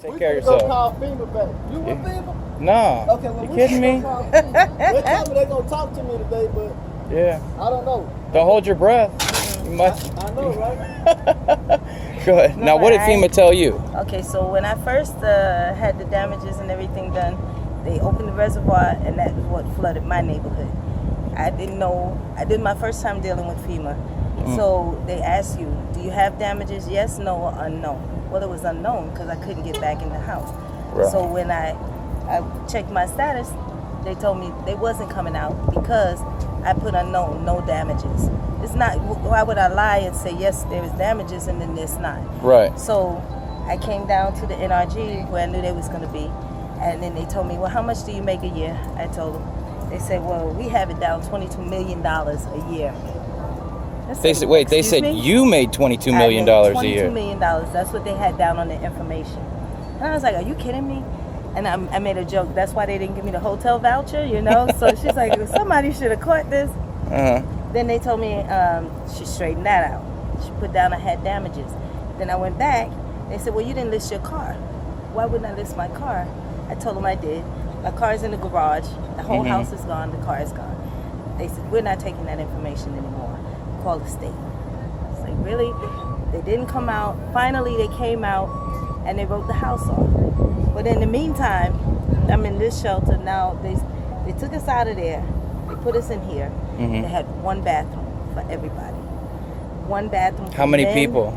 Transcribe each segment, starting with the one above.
Take care of yourself. Go call FEMA back. You with FEMA? Nah. Okay, well, you kidding me? They told me they're gonna talk to me today, but Yeah. I don't know. Don't hold your breath. You might. I know, right? Go ahead. Now, what did FEMA tell you? Okay, so when I first had the damages and everything done, they opened the reservoir, and that is what flooded my neighborhood. I didn't know. I did my first time dealing with FEMA. So they asked you, do you have damages? Yes, no, or unknown. Well, it was unknown because I couldn't get back in the house. Right. So when I checked my status, they told me they wasn't coming out because I put unknown, no damages. It's not, why would I lie and say, yes, there is damages and then there's not? Right. So I came down to the NRG where I knew they was going to be. And then they told me, well, how much do you make a year? I told them. They said, well, we have it down $22 million a year. They said, wait, they said you made $22 million a year. $22 million. That's what they had down on the information. And I was like, are you kidding me? And I made a joke. That's why they didn't give me the hotel voucher, you know? So she's like, somebody should have caught this. Then they told me she straightened that out. She put down I had damages. Then I went back. They said, well, you didn't list your car. Why wouldn't I list my car? I told them I did. My car's in the garage. The whole house is gone. The car is gone. They said, we're not taking that information anymore. Call the state. It's like, really? They didn't come out. Finally, they came out and they wrote the house off. But in the meantime, I'm in this shelter now. They took us out of there. They put us in here. They had one bathroom for everybody. One bathroom. How many people?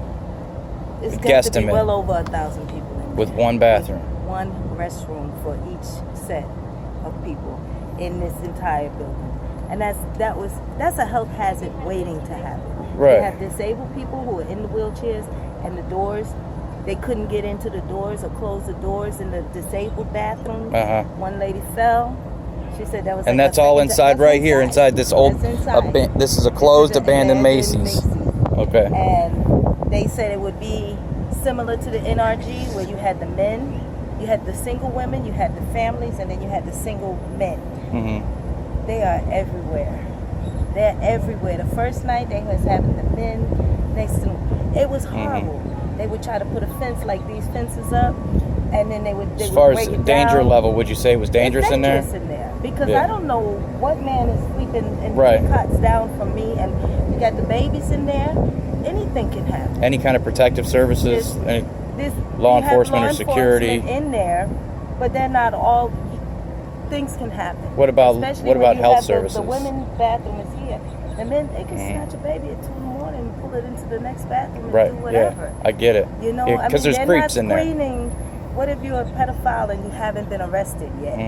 It's got to be well over 1,000 people in there. With one bathroom. One restroom for each set of people in this entire building. And that's a health hazard waiting to happen. Right. They have disabled people who are in the wheelchairs and the doors. They couldn't get into the doors or close the doors in the disabled bathroom. One lady fell. She said that was. And that's all inside right here, inside this old. This is a closed, abandoned Macy's. Okay. And they said it would be similar to the NRG, where you had the men, you had the single women, you had the families, and then you had the single men. They are everywhere. They're everywhere. The first night they was having the men next to them. It was horrible. They would try to put a fence like these fences up, and then they would. As far as danger level, would you say it was dangerous in there? Dangerous in there because I don't know what man is sleeping in 2 cots down from me, and you got the babies in there. Anything can happen. Any kind of protective services, law enforcement or security in there, but they're not all. Things can happen. What about health services? The women's bathroom is here. The men, they can snatch a baby at 2 in the morning and pull it into the next bathroom and do whatever. Yeah, I get it. You know, because there's creeps in there. What if you're a pedophile and you haven't been arrested yet?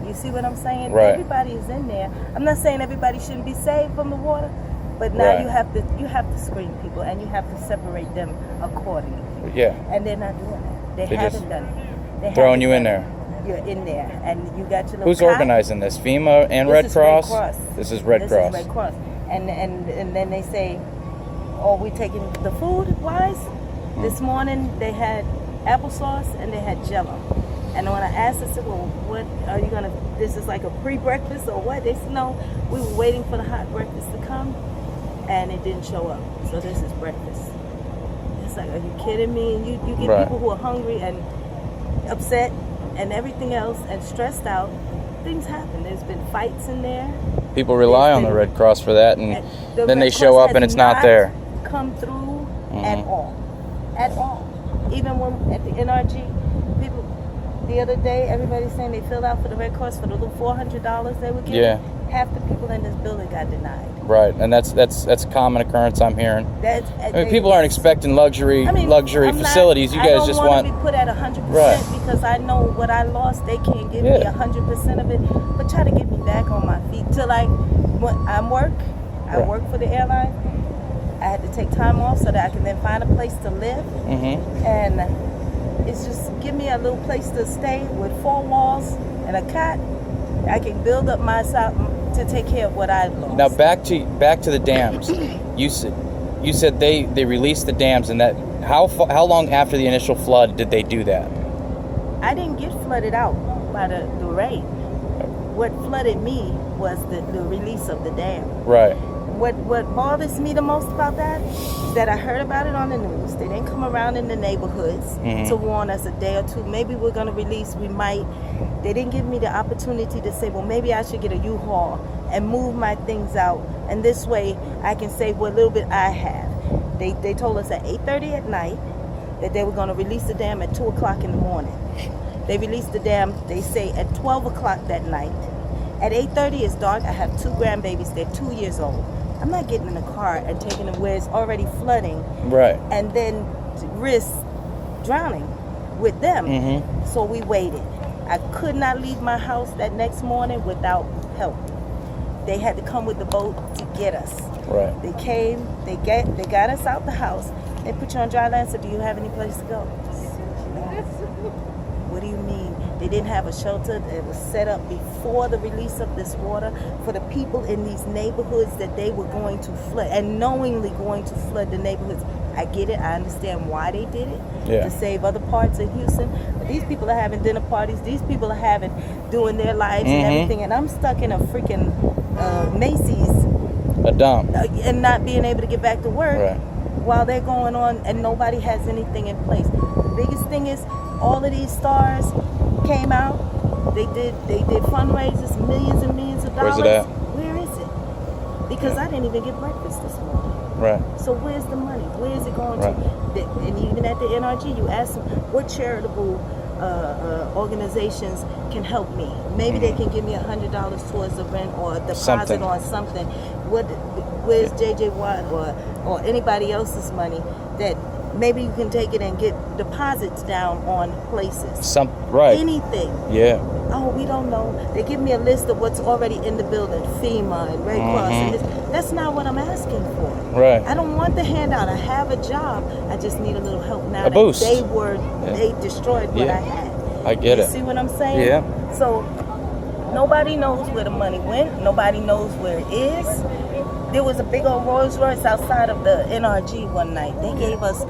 You see what I'm saying? Right. Everybody is in there. I'm not saying everybody shouldn't be saved from the water, but now you have to screen people and you have to separate them accordingly. Yeah. And they're not doing that. They haven't done it. They throwing you in there. You're in there, and you got your little. Who's organizing this? FEMA and Red Cross? This is Red Cross. This is Red Cross. And then they say, oh, we taking the food wise? This morning they had applesauce and they had Jell-O. And when I asked, I said, well, what are you gonna? This is like a pre-breakfast or what? They said, no, we were waiting for the hot breakfast to come, and it didn't show up. So this is breakfast. It's like, are you kidding me? And you get people who are hungry and upset and everything else and stressed out. Things happen. There's been fights in there. People rely on the Red Cross for that, and then they show up and it's not there. Come through at all. Even when at the NRG, people the other day, everybody's saying they filled out for the Red Cross for the little $400 they were giving. Half the people in this building got denied. Right, and that's a common occurrence I'm hearing. People aren't expecting luxury facilities. You guys just want to be put at 100% because I know what I lost. They can't give me 100% of it, but try to get me back on my feet till I work for the airline. I had to take time off so that I can then find a place to live, and it's just give me a little place to stay with 4 walls and a cot. I can build up myself to take care of what I lost. Now back to the dams. You said they released the dams, and that how long after the initial flood did they do that? I didn't get flooded out by the rain. What flooded me was the release of the dam. Right. what bothers me the most about that is that I heard about it on the news. They didn't come around in the neighborhoods to warn us a day or two. Maybe we're going to release, we might. They didn't give me the opportunity to say, well, maybe I should get a U-Haul and move my things out. And this way I can save what little bit I have. They told us at 8:30 at night that they were going to release the dam at 2 o'clock in the morning. They released the dam, they say, at 12 o'clock that night. At 8:30 it's dark. I have 2 grandbabies. They're 2 years old. I'm not getting in the car and taking them where it's already flooding. Right. And then risk drowning with them. So we waited. I could not leave my house that next morning without help. They had to come with the boat to get us. Right. They came, they got us out the house. They put you on dry land and said, do you have any place to go? What do you mean? They didn't have a shelter that was set up before the release of this water for the people in these neighborhoods that they were going to flood and knowingly going to flood the neighborhoods. I get it. I understand why they did it, to save other parts of Houston. But these people are having dinner parties. These people are doing their lives and everything. And I'm stuck in a freaking Macy's. A dump. And not being able to get back to work while they're going on and nobody has anything in place. The biggest thing is all of these stars came out. They did fundraisers, millions and millions of dollars. Where's it at? Where is it? Because I didn't even get breakfast this morning. Right. So where's the money? Where is it going to? And even at the NRG, you ask them what charitable organizations can help me. Maybe they can give me $100 towards the rent or a deposit on something. Where's JJ Watt or anybody else's money that maybe you can take it and get deposits down on places? Anything. Yeah. Oh, we don't know. They give me a list of what's already in the building, FEMA and Red Cross and this. That's not what I'm asking for. Right. I don't want the handout. I have a job. I just need a little help now. A boost. They destroyed what I had. I get it. You see what I'm saying? Yeah. So nobody knows where the money went. Nobody knows where it is. There was a big old Rolls Royce outside of the NRG one night. They gave us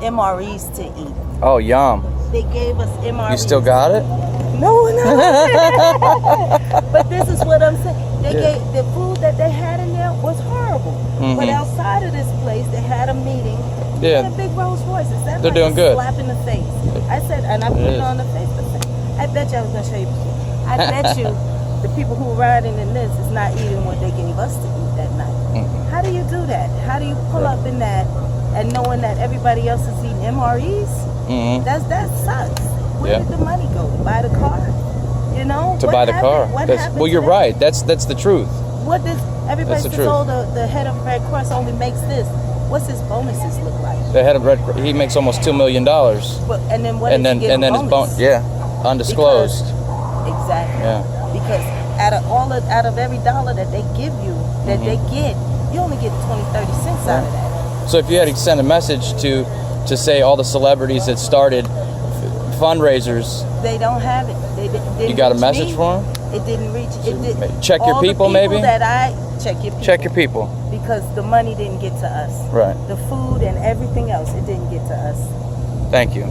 MREs to eat. Oh, yum. They gave us MREs. You still got it? No. But this is what I'm saying. They gave the food that they had in there was horrible. But outside of this place, they had a meeting. They had a big Rolls Royce. They're like doing good. Slap in the face. I said, and I put it on the Facebook. I bet you I was gonna show you. I bet you the people who are riding in this is not eating what they gave us to eat that night. How do you do that? How do you pull up in that and knowing that everybody else is eating MREs? That sucks. Where did the money go? To buy the car? You know? To buy the car. Well, you're right. That's the truth. What does everybody says? Oh, the head of Red Cross only makes this. What's his bonuses look like? The head of Red Cross, he makes almost $2 million. But, and then what? And then his bonus. Undisclosed. Exactly. Yeah. Because out of every dollar that they give you, that they get, you only get 20-30 cents out of that. So if you had to send a message to say all the celebrities that started fundraisers, they don't have it. They didn't. You got a message for them? It didn't reach. It did. Check your people, maybe. Check your people. Because the money didn't get to us. Right. The food and everything else, it didn't get to us. Thank you.